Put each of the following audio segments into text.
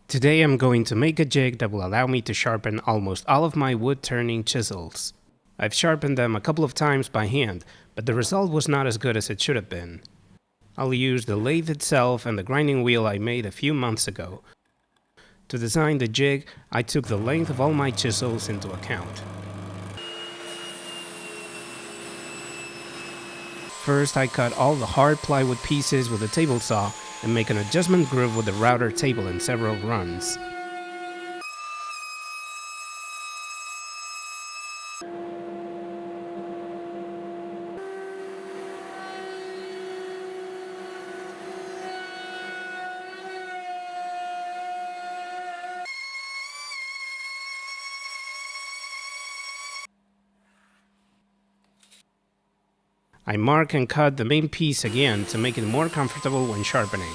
Today I'm going to make a jig that will allow me to sharpen almost all of my wood turning chisels. I've sharpened them a couple of times by hand, but the result was not as good as it should have been. I'll use the lathe itself and the grinding wheel I made a few months ago. To design the jig, I took the length of all my chisels into account. First, I cut all the hard plywood pieces with a table saw and make an adjustment groove with the router table in several runs. I mark and cut the main piece again to make it more comfortable when sharpening.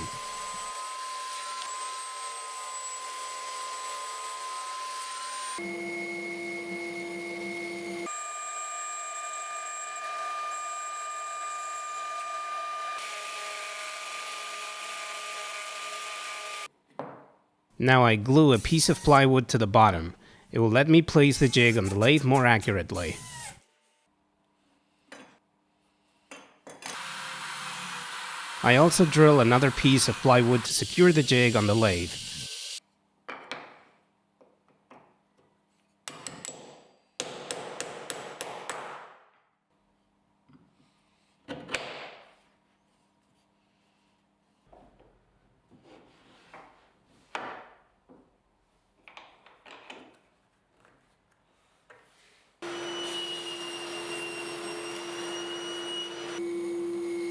Now I glue a piece of plywood to the bottom. It will let me place the jig on the lathe more accurately. I also drill another piece of plywood to secure the jig on the lathe.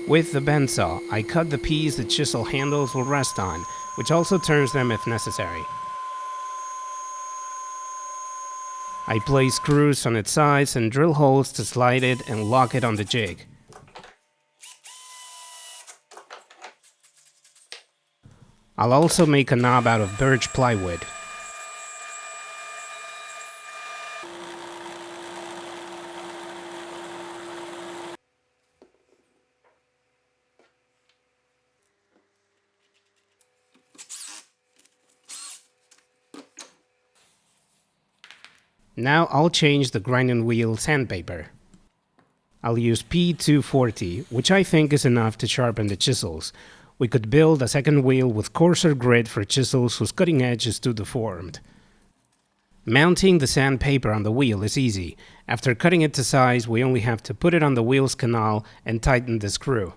With the bandsaw, I cut the piece the chisel handles will rest on, which also turns them if necessary. I place screws on its sides and drill holes to slide it and lock it on the jig. I'll also make a knob out of birch plywood. Now I'll change the grinding wheel sandpaper. I'll use P240, which I think is enough to sharpen the chisels. We could build a second wheel with coarser grit for chisels whose cutting edge is too deformed. Mounting the sandpaper on the wheel is easy. After cutting it to size, we only have to put it on the wheel's canal and tighten the screw.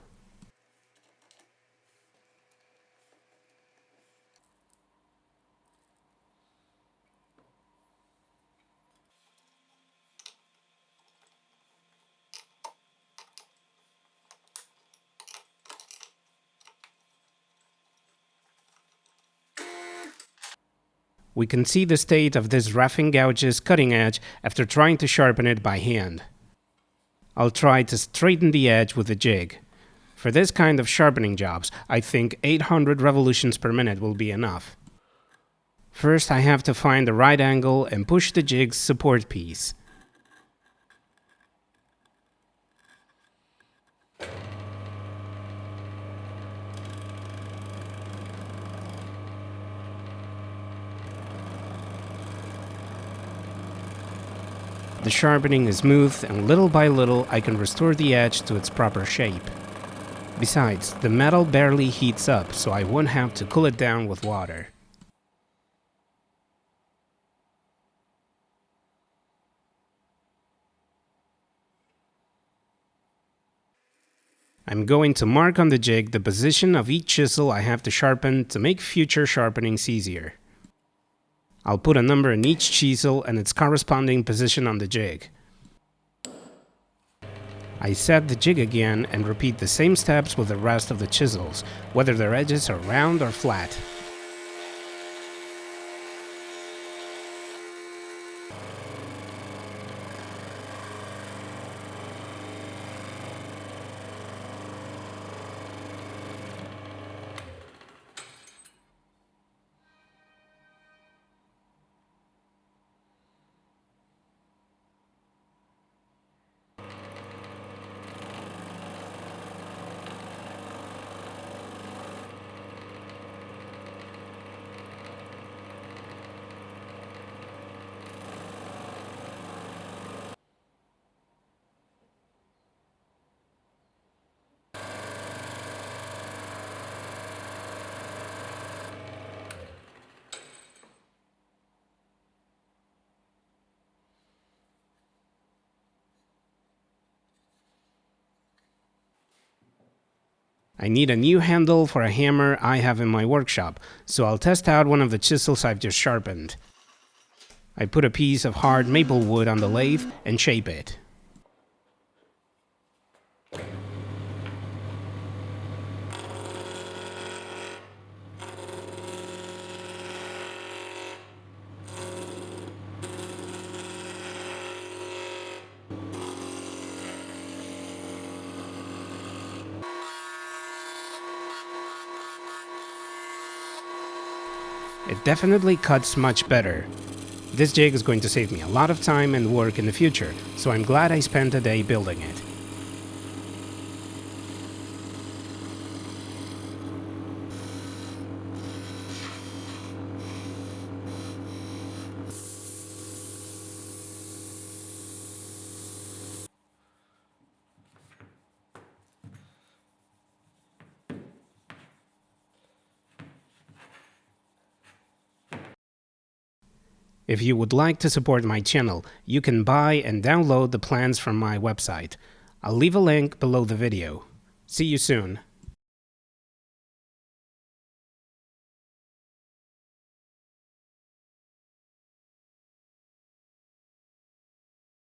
We can see the state of this roughing gouge's cutting edge after trying to sharpen it by hand. I'll try to straighten the edge with the jig. For this kind of sharpening jobs, I think 800 revolutions per minute will be enough. First, I have to find the right angle and push the jig's support piece. The sharpening is smooth, and little by little I can restore the edge to its proper shape. Besides, the metal barely heats up, so I won't have to cool it down with water. I'm going to mark on the jig the position of each chisel I have to sharpen to make future sharpenings easier. I'll put a number in each chisel and its corresponding position on the jig. I set the jig again and repeat the same steps with the rest of the chisels, whether their edges are round or flat. I need a new handle for a hammer I have in my workshop, so I'll test out one of the chisels I've just sharpened. I put a piece of hard maple wood on the lathe and shape it. It definitely cuts much better. This jig is going to save me a lot of time and work in the future, so I'm glad I spent a day building it. If you would like to support my channel, you can buy and download the plans from my website. I'll leave a link below the video. See you soon.